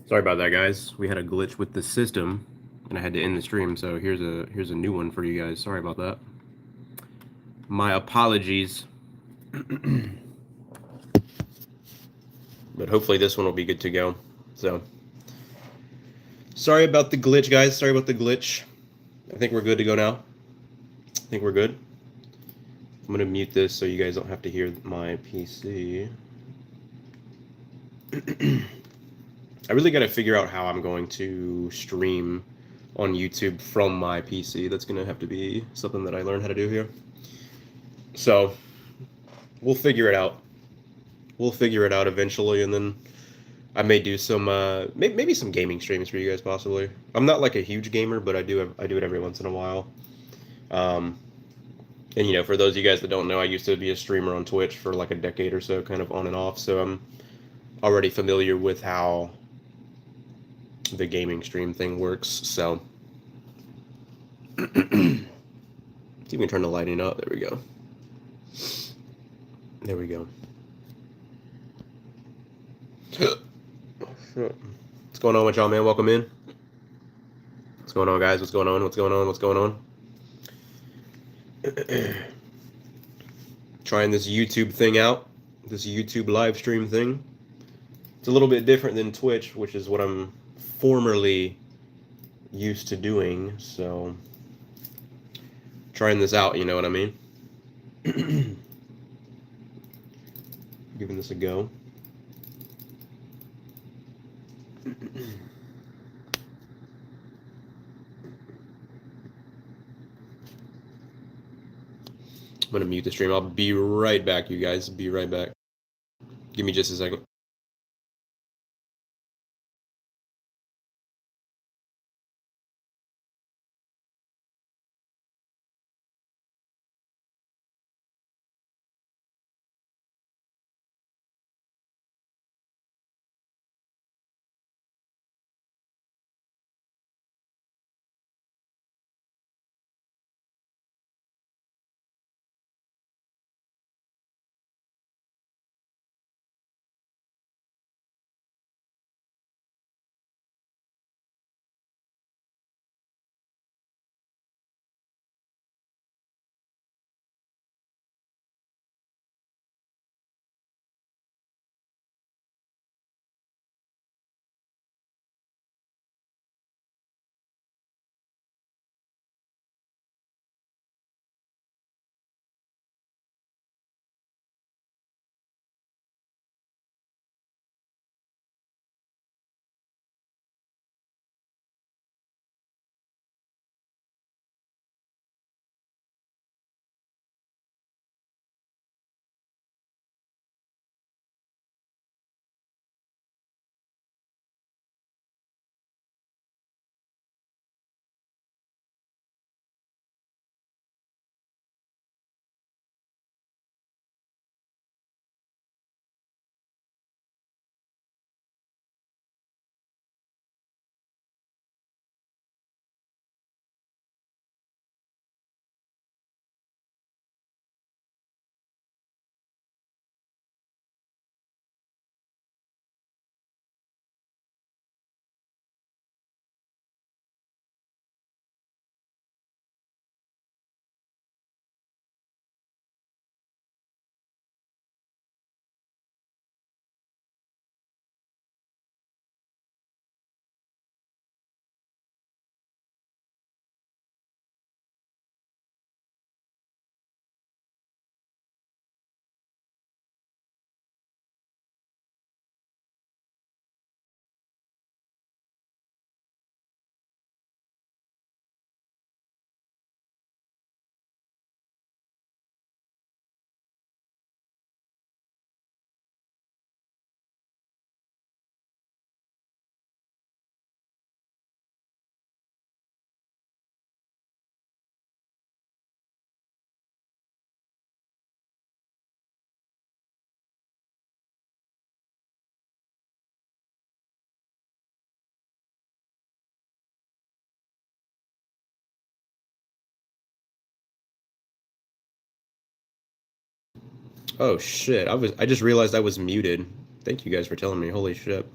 Sorry about that, guys. We had a glitch with the system, and I had to end the stream. So here's a new one for you guys. Sorry about that. My apologies. But hopefully this one will be good to go. So sorry about the glitch, guys. Sorry about the glitch. I think we're good to go now. I think we're good. I'm gonna mute this so you guys don't have to hear my PC. I really got to figure out how I'm going to stream on YouTube from my PC. That's going to have to be something that I learn how to do here. So we'll figure it out. We'll figure it out eventually, and then I may do some maybe some gaming streams for you guys possibly. I'm not like a huge gamer, but I do it every once in a while. Um, and for those of you guys that don't know, I used to be a streamer on Twitch for like a decade or so, kind of on and off. So I'm already familiar with how the gaming stream thing works. So see if we can turn the lighting up. There we go. There we go. What's going on with y'all, man? Welcome in. What's going on, guys? What's going on? What's going on? What's going on? Trying this YouTube thing out. This YouTube live stream thing. It's a little bit different than Twitch, which is what I'm formerly used to doing. So trying this out, you know what I mean? Giving this a go. I'm gonna mute the stream. I'll be right back, you guys. Be right back. Give me just a second. Oh shit! I just realized I was muted. Thank you guys for telling me. Holy shit.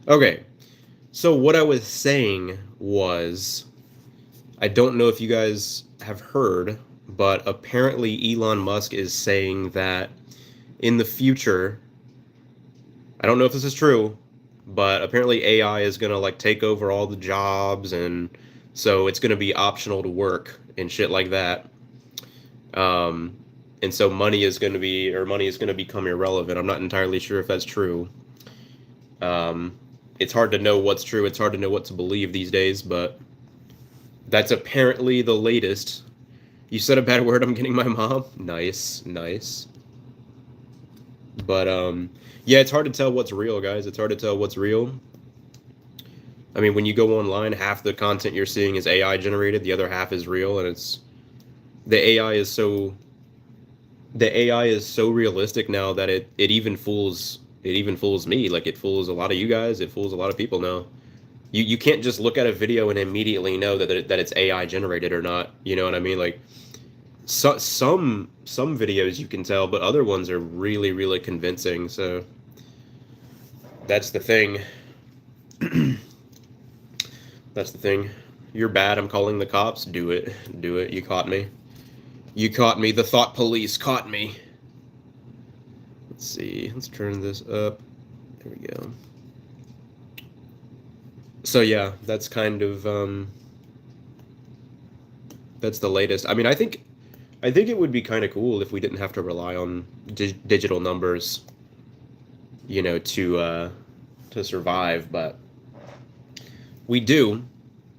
Okay, So what I was saying was, I don't know if you guys have heard, but apparently Elon Musk is saying that in the future, I don't know if this is true, but apparently AI is gonna like take over all the jobs, and so it's gonna be optional to work and shit like that. Um, and so money is gonna become irrelevant. I'm not entirely sure if that's true. Um, it's hard to know what's true. It's hard to know what to believe these days, but that's apparently the latest. You said a bad word, I'm getting my mom. Nice, nice. But yeah, it's hard to tell what's real, guys. It's hard to tell what's real. I mean, when you go online, half the content you're seeing is AI generated, the other half is real, and it's the AI is so the AI is so realistic now that it even fools me. Like it fools a lot of you guys, it fools a lot of people now. You can't just look at a video and immediately know that it's AI generated or not. You know what I mean? Like some videos you can tell, but other ones are really convincing. So that's the thing. That's the thing. You're bad. I'm calling the cops. Do it. Do it. You caught me. You caught me. The thought police caught me. Let's see. Let's turn this up. There we go. So yeah, that's kind of that's the latest. I mean, I think it would be kind of cool if we didn't have to rely on digital numbers, you know, to survive, but we do.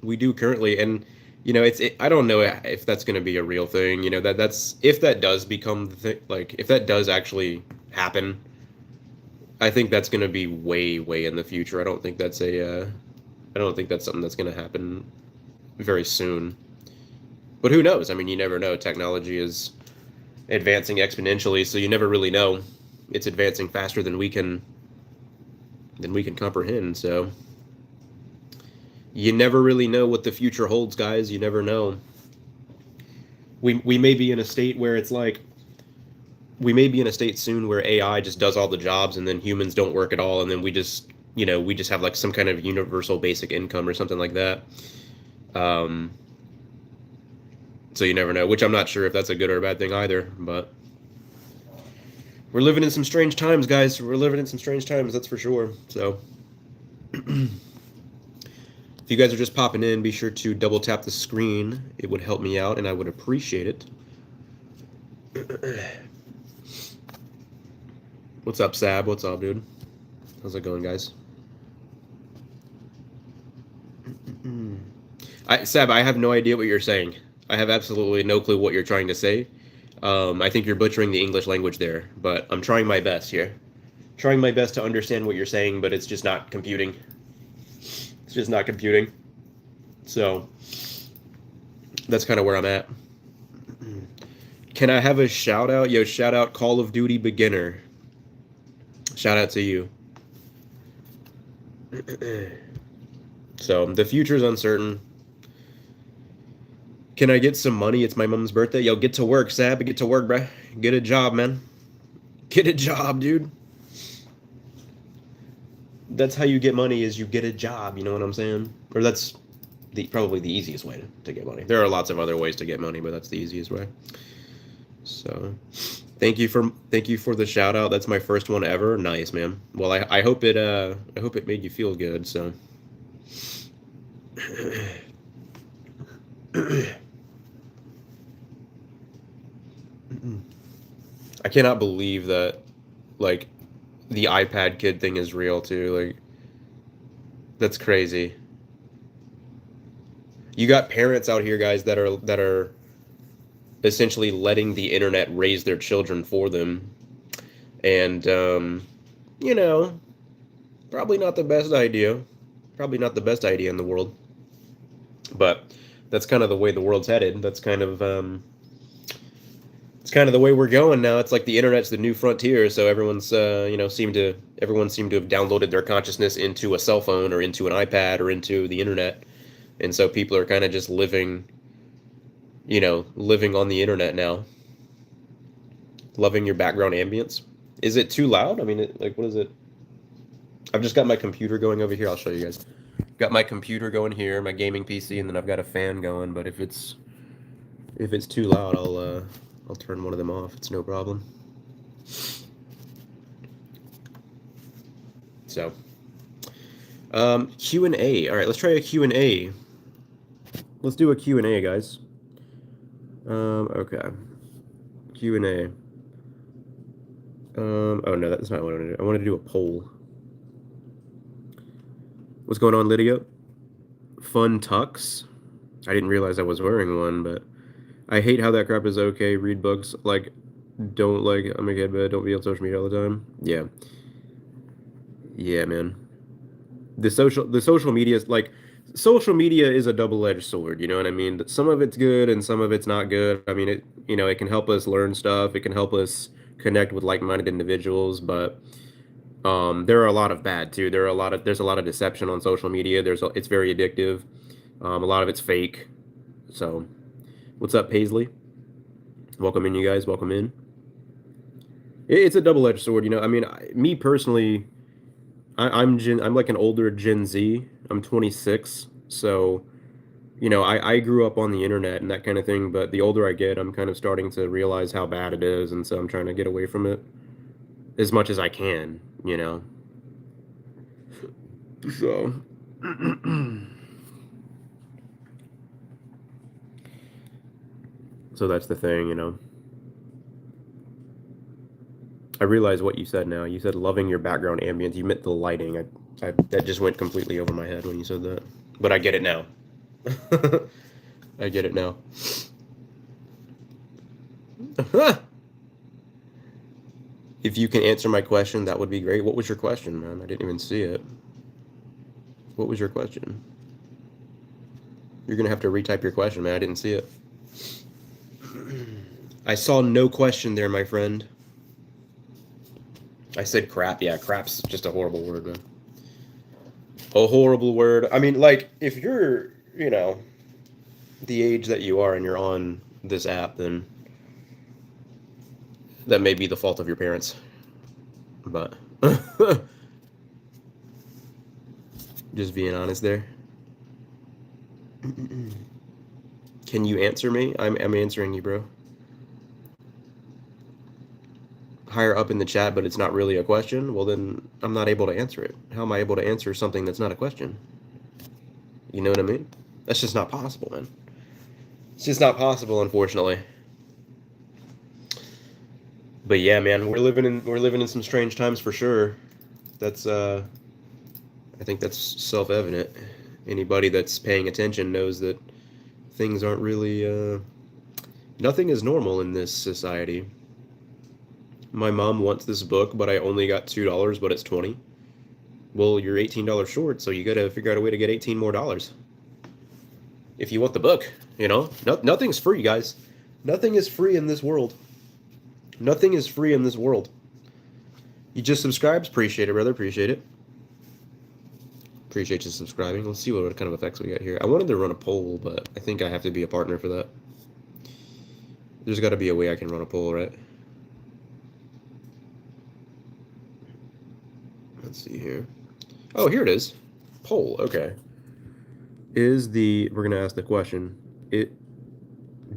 We do currently, and you know, I don't know if that's going to be a real thing. You know, that's if that does become the thing, like if that does actually happen, I think that's going to be way in the future. I don't think that's something that's going to happen very soon. But who knows? I mean, you never know. Technology is advancing exponentially, so you never really know. It's advancing faster than we can comprehend. So you never really know what the future holds, guys. You never know. We may be in a state where it's like we may be in a state soon where AI just does all the jobs and then humans don't work at all, and then we just we just have like some kind of universal basic income or something like that. Um, so you never know, which I'm not sure if that's a good or a bad thing either, but we're living in some strange times, guys. We're living in some strange times, that's for sure. So if you guys are just popping in, be sure to double tap the screen. It would help me out and I would appreciate it. What's up, Sab? What's up, dude? How's it going, guys? Sab, I have no idea what you're saying. I have absolutely no clue what you're trying to say. I think you're butchering the English language there, but I'm trying my best here. Trying my best to understand what you're saying, but it's just not computing. It's just not computing. So that's kind of where I'm at. Can I have a shout out? Yo, shout out Call of Duty Beginner. Shout out to you. So the future's uncertain. Can I get some money? It's my mom's birthday. Yo, get to work, Sab. Get to work, bruh. Get a job, man. Get a job, dude. That's how you get money, is you get a job, you know what I'm saying? Or that's probably the easiest way to get money. There are lots of other ways to get money, but that's the easiest way. So thank you for the shout out. That's my first one ever. Nice, man. Well, I hope it made you feel good, so I cannot believe that like the iPad kid thing is real too. Like that's crazy. You got parents out here, guys, that are essentially letting the internet raise their children for them. And you know, probably not the best idea. Probably not the best idea in the world. But that's kind of the way the world's headed. That's kind of it's kind of the way we're going now. It's like the internet's the new frontier, so everyone seemed to have downloaded their consciousness into a cell phone or into an iPad or into the internet. And so people are kind of just living on the internet now. Loving your background ambience. Is it too loud? I mean, what is it? I've just got my computer going over here. I'll show you guys. Got my computer going here, my gaming PC, and then I've got a fan going. But if it's too loud, I'll turn one of them off. It's no problem. So, Q&A. All right, let's try a Q&A. Let's do a Q&A, guys. Okay. Q&A. Oh no, that's not what I wanted to do. I wanted to do a poll. What's going on, Lydia? Fun tux? I didn't realize I was wearing one, but I hate how that crap is okay. Read books, like, don't, like, I'm a kid, but don't be on social media all the time. Yeah. Yeah, man. The social media is, like, social media is a double-edged sword, you know what I mean? Some of it's good and some of it's not good. I mean, it can help us learn stuff. It can help us connect with like-minded individuals, but there are a lot of bad too. There's a lot of deception on social media. It's very addictive. A lot of it's fake. So, what's up, Paisley? Welcome in, you guys. Welcome in. It's a double-edged sword, you know. I mean, me personally, I'm like an older Gen Z. I'm 26, so I grew up on the internet and that kind of thing. But the older I get, I'm kind of starting to realize how bad it is, and so I'm trying to get away from it as much as I can, you know. So. So that's the thing, you know. I realize what you said now. You said loving your background ambience. You meant the lighting. That just went completely over my head when you said that. But I get it now. I get it now. If you can answer my question, that would be great. What was your question, man? I didn't even see it. What was your question? You're going to have to retype your question, man. I didn't see it. I saw no question there, my friend. I said crap. Yeah, crap's just a horrible word, man. A horrible word. I mean, like, if you're, the age that you are and you're on this app, then that may be the fault of your parents. But just being honest there. Can you answer me? I'm answering you, bro. Higher up in the chat, but it's not really a question. Well, then I'm not able to answer it. How am I able to answer something that's not a question? You know what I mean? That's just not possible, man. It's just not possible, unfortunately. But yeah, man, we're living in some strange times for sure. That's I think that's self-evident. Anybody that's paying attention knows that things aren't really nothing is normal in this society. My mom wants this book, but I only got $2, but it's 20. Well, you're $18 short, so you gotta figure out a way to get 18 more dollars. If you want the book, nothing's free, guys. Nothing is free in this world. Nothing is free in this world. You just subscribed? Appreciate it, brother. Appreciate it. Appreciate you subscribing. Let's see what kind of effects we got here. I wanted to run a poll, but I think I have to be a partner for that. There's got to be a way I can run a poll, right? Let's see here. Oh, here it is. Poll. Okay. We're going to ask the question.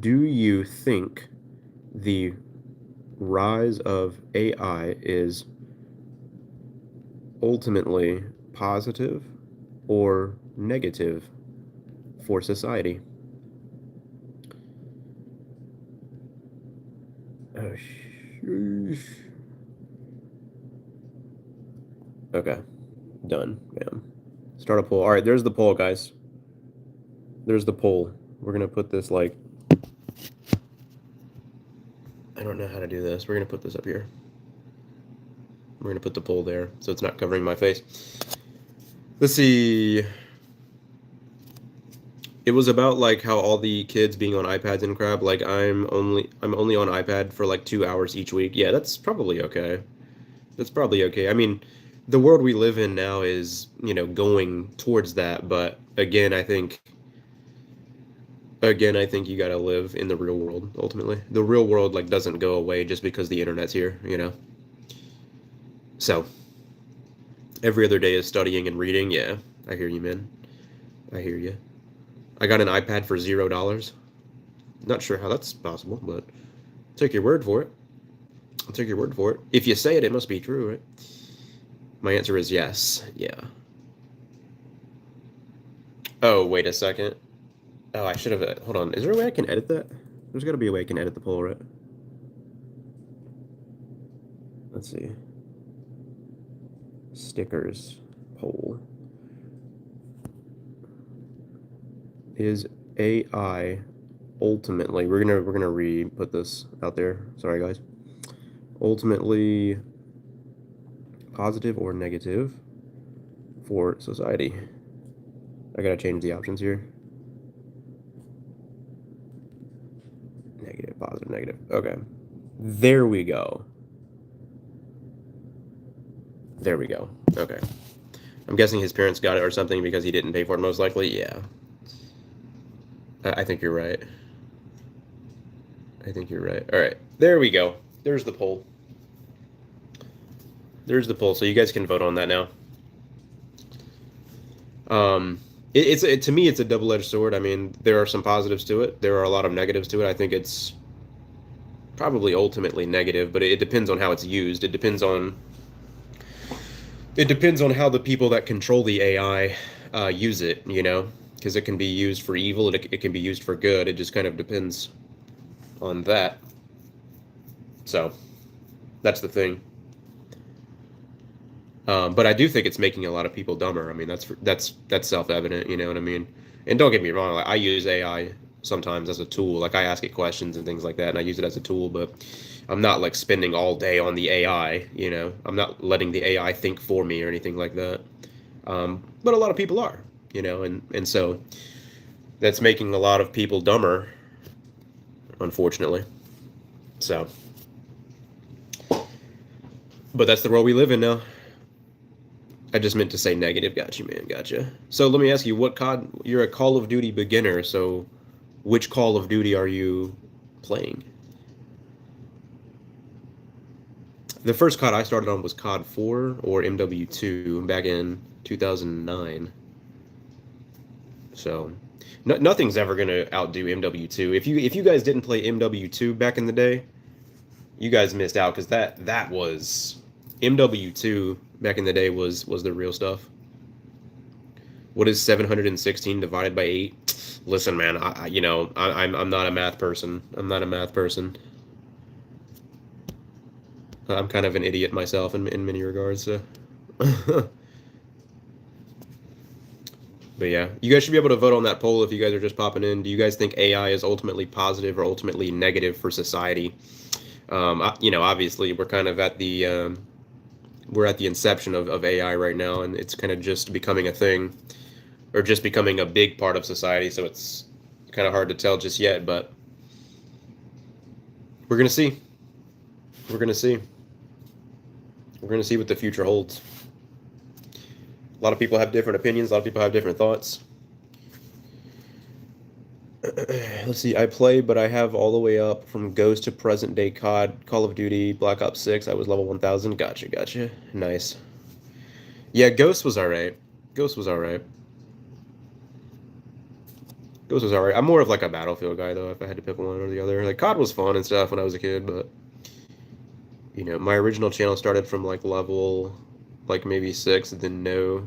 Do you think the rise of AI is ultimately positive or negative for society? Oh, sheesh. Okay. Done. Bam. Start a poll. All right, there's the poll, guys. There's the poll. We're going to put this, like... I don't know how to do this. We're going to put this up here. We're going to put the poll there, so it's not covering my face. Let's see. It was about, like, how all the kids being on iPads and crap. Like, I'm only on iPad for, like, 2 hours each week. Yeah, that's probably okay. That's probably okay. I mean, the world we live in now is, going towards that. But, again, I think you gotta live in the real world, ultimately. The real world, like, doesn't go away just because the internet's here, So, Every other day is studying and reading. Yeah, I hear you, man. I hear you. I got an iPad for $0. Not sure how that's possible, but I'll take your word for it. I'll take your word for it. If you say it, it must be true, right? My answer is yes. Yeah. Oh, wait a second. Oh, I should have. Hold on. Is there a way I can edit that? There's got to be a way I can edit the poll, right? Let's see. Stickers poll. Is AI ultimately? We're gonna re-put this out there. Sorry, guys. Ultimately positive or negative for society? I gotta change the options here. Negative, positive, negative. Okay. There we go. There we go. Okay. I'm guessing his parents got it or something because he didn't pay for it, most likely. Yeah. I think you're right. I think you're right. All right. There we go. There's the poll. There's the poll. So you guys can vote on that now. To me, it's a double-edged sword. I mean, there are some positives to it. There are a lot of negatives to it. I think it's probably ultimately negative, but it depends on how it's used. It depends on how the people that control the AI use it, you know, because it can be used for evil, it can be used for good. It just kind of depends on that. So that's the thing. But I do think it's making a lot of people dumber. I mean, that's self-evident, you know what I mean? And don't get me wrong, like, I use AI sometimes as a tool. Like, I ask it questions and things like that, and I use it as a tool, but I'm not like spending all day on the AI, you know. I'm not letting the AI think for me or anything like that. But a lot of people are, you know, and so that's making a lot of people dumber, unfortunately. So, but that's the world we live in now. I just meant to say negative. Got you, man. Gotcha. So let me ask you, what COD? You're a Call of Duty beginner, so which Call of Duty are you playing? The first COD I started on was COD 4 or MW2 back in 2009. So nothing's ever gonna outdo MW2. If you guys didn't play MW2 back in the day, you guys missed out because that was MW2 back in the day was the real stuff. What is 716 divided by 8? Listen, man, I'm not a math person. I'm not a math person. I'm kind of an idiot myself in many regards. So. But yeah, you guys should be able to vote on that poll if you guys are just popping in. Do you guys think AI is ultimately positive or ultimately negative for society? Obviously we're kind of at the we're at the inception of AI right now, and it's kind of just becoming a thing, or just becoming a big part of society. So it's kind of hard to tell just yet, but we're gonna see. We're gonna see. We're gonna see what the future holds. A lot of people have different opinions. A lot of people have different thoughts. Let's see. I play, but I have all the way up from Ghost to present day COD, Call of Duty, Black Ops 6. I was level 1000. Gotcha. Nice. Yeah, Ghost was alright. Ghost was alright. Ghost was alright. I'm more of like a Battlefield guy though, if I had to pick one or the other. Like COD was fun and stuff when I was a kid, but you know, my original channel started from like level like maybe 6, and then no.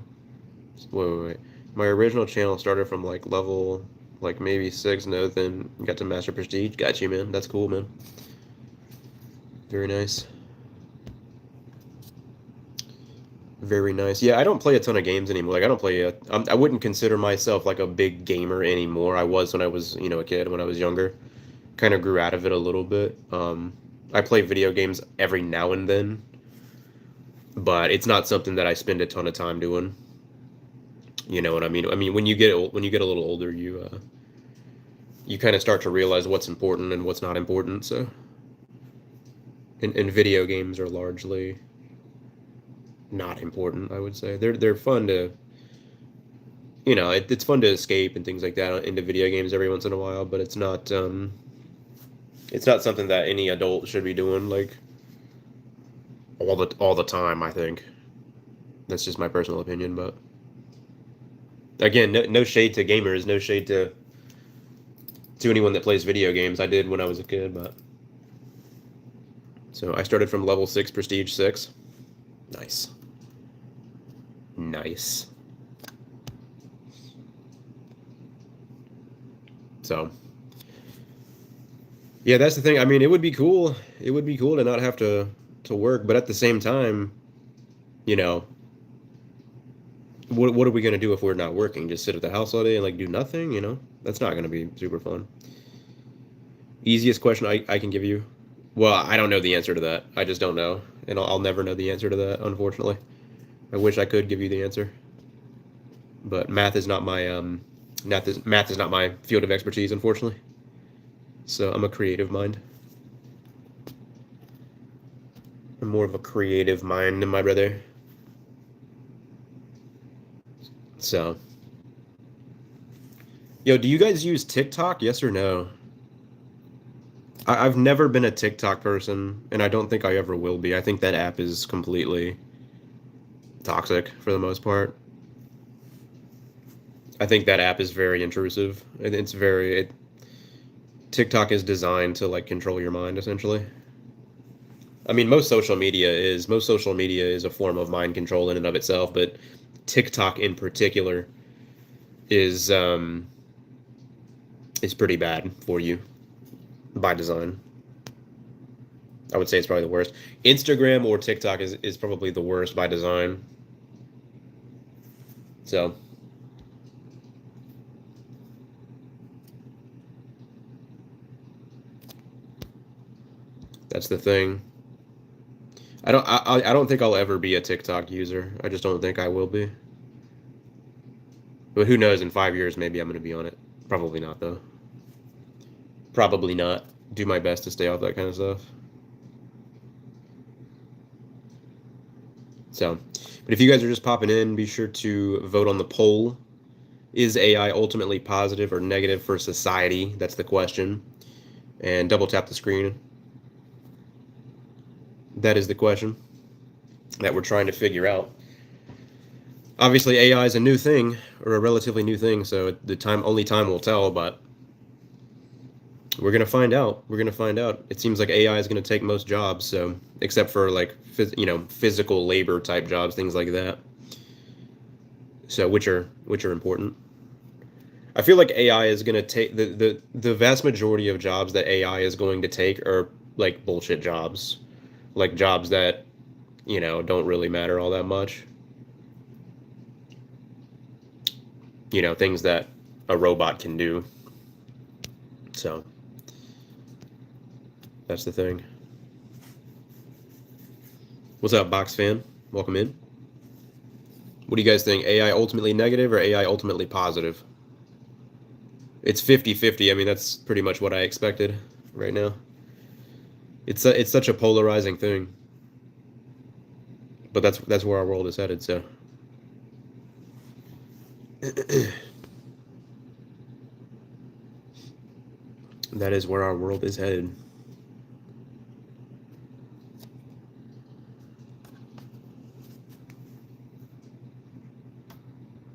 Wait. My original channel started from like level like maybe 6, no, then got to Master Prestige. Got you, man. That's cool, man. Very nice. Very nice. Yeah, I don't play a ton of games anymore. Like, I don't play I wouldn't consider myself like a big gamer anymore. I was when I was, a kid, when I was younger. Kind of grew out of it a little bit. I play video games every now and then, but it's not something that I spend a ton of time doing. You know what I mean? I mean, when you get a little older, you kind of start to realize what's important and what's not important. So, and video games are largely not important, I would say. They're fun to, it's fun to escape and things like that into video games every once in a while, but it's not something that any adult should be doing like all the time, I think. That's just my personal opinion, but again, no shade to gamers, no shade to anyone that plays video games. I did when I was a kid, but so I started from level 6, prestige 6. Nice. Nice. So yeah, that's the thing. I mean, it would be cool. It would be cool to not have to work, but at the same time, you know, what are we gonna do if we're not working? Just sit at the house all day and like do nothing? You know, that's not gonna be super fun. Easiest question I can give you. Well, I don't know the answer to that. I just don't know, and I'll never know the answer to that. Unfortunately, I wish I could give you the answer, but math is not my field of expertise, unfortunately. So I'm a creative mind. I'm more of a creative mind than my brother. So, yo, do you guys use TikTok? Yes or no? I've never been a TikTok person, and I don't think I ever will be. I think that app is completely toxic for the most part. I think that app is very intrusive. TikTok is designed to like control your mind essentially. I mean, most social media is a form of mind control in and of itself, but TikTok in particular is pretty bad for you by design. I would say it's probably the worst. Instagram or TikTok is probably the worst by design. So that's the thing. I don't think I'll ever be a TikTok user. I just don't think I will be. But who knows? In 5 years, maybe I'm going to be on it. Probably not, though. Probably not. Do my best to stay off that kind of stuff. So, but if you guys are just popping in, be sure to vote on the poll. Is AI ultimately positive or negative for society? That's the question. And double tap the screen. That is the question that we're trying to figure out. Obviously, AI is a new thing, or a relatively new thing, so only time will tell, but we're gonna find out. We're gonna find out. It seems like AI is gonna take most jobs, so except for like physical labor type jobs, things like that. So which are important. I feel like AI is gonna take the vast majority of jobs that AI is going to take are like bullshit jobs, like jobs that don't really matter all that much. Things that a robot can do. So that's the thing. What's up, Box fan? Welcome in. What do you guys think? AI ultimately negative or AI ultimately positive? It's 50-50. I mean, that's pretty much what I expected right now. It's such a polarizing thing. But that's where our world is headed, so. That is where our world is headed.